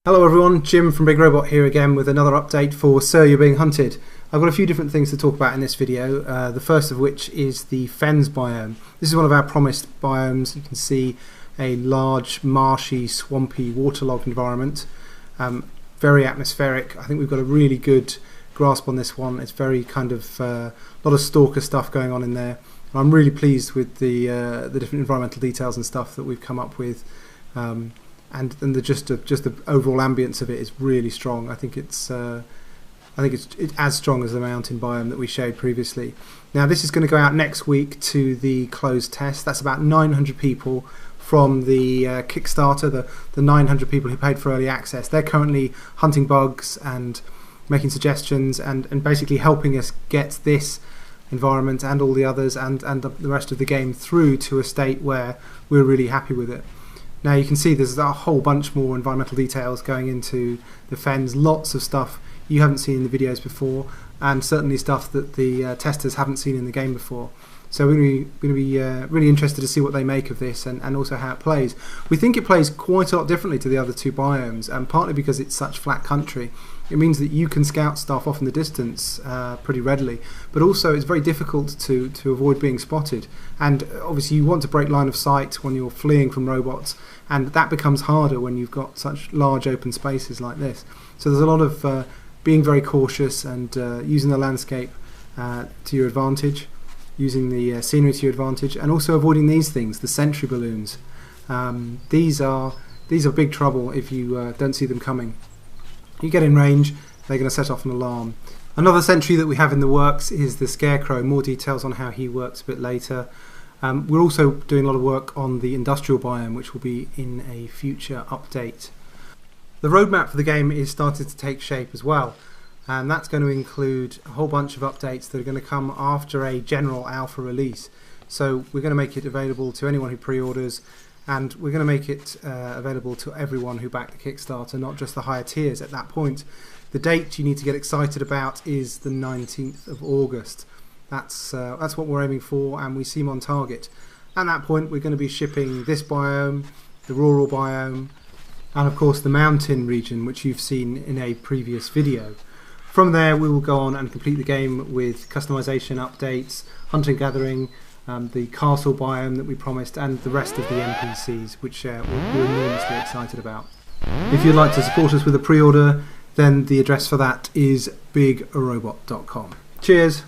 Hello everyone, Jim from Big Robot here again with another update for Sir You're Being Hunted. I've got a few different things to talk about in this video, the first of which is the Fens biome. This is one of our promised biomes. You can see a large, marshy, swampy, waterlogged environment. Very atmospheric. I think we've got a really good grasp on this one. It's very kind of, a lot of stalker stuff going on in there. And I'm really pleased with the different environmental details and stuff that we've come up with. And just the overall ambience of it is really strong. I think it's as strong as the mountain biome that we showed previously. Now this is going to go out next week to the closed test. That's about 900 people from the Kickstarter, the 900 people who paid for early access. They're currently hunting bugs and making suggestions and basically helping us get this environment and all the others and the rest of the game through to a state where we're really happy with it. Now you can see there's a whole bunch more environmental details going into the Fens, lots of stuff you haven't seen in the videos before, and certainly stuff that the testers haven't seen in the game before. So we're going to be really interested to see what they make of this and also how it plays. We think it plays quite a lot differently to the other two biomes, and partly because it's such flat country. It means that you can scout stuff off in the distance pretty readily, but also it's very difficult to avoid being spotted. And obviously you want to break line of sight when you're fleeing from robots, and that becomes harder when you've got such large open spaces like this. So there's a lot of being very cautious and using the landscape to your advantage, using the scenery to your advantage, and also avoiding these things, the sentry balloons. These are big trouble if you don't see them coming. You get in range, they're going to set off an alarm. Another sentry that we have in the works is the Scarecrow. More details on how he works a bit later. We're also doing a lot of work on the industrial biome, which will be in a future update. The roadmap for the game is starting to take shape as well, and that's going to include a whole bunch of updates that are going to come after a general alpha release. So we're going to make it available to anyone who pre-orders, and we're going to make it available to everyone who backed the Kickstarter, not just the higher tiers at that point. The date you need to get excited about is the 19th of August. That's what we're aiming for, and we seem on target. At that point we're going to be shipping this biome, the rural biome, and of course the mountain region, which you've seen in a previous video. From there we will go on and complete the game with customization updates, hunting gathering, the castle biome that we promised, and the rest of the NPCs, which we're enormously excited about. If you'd like to support us with a pre-order, then the address for that is bigrobot.com. Cheers!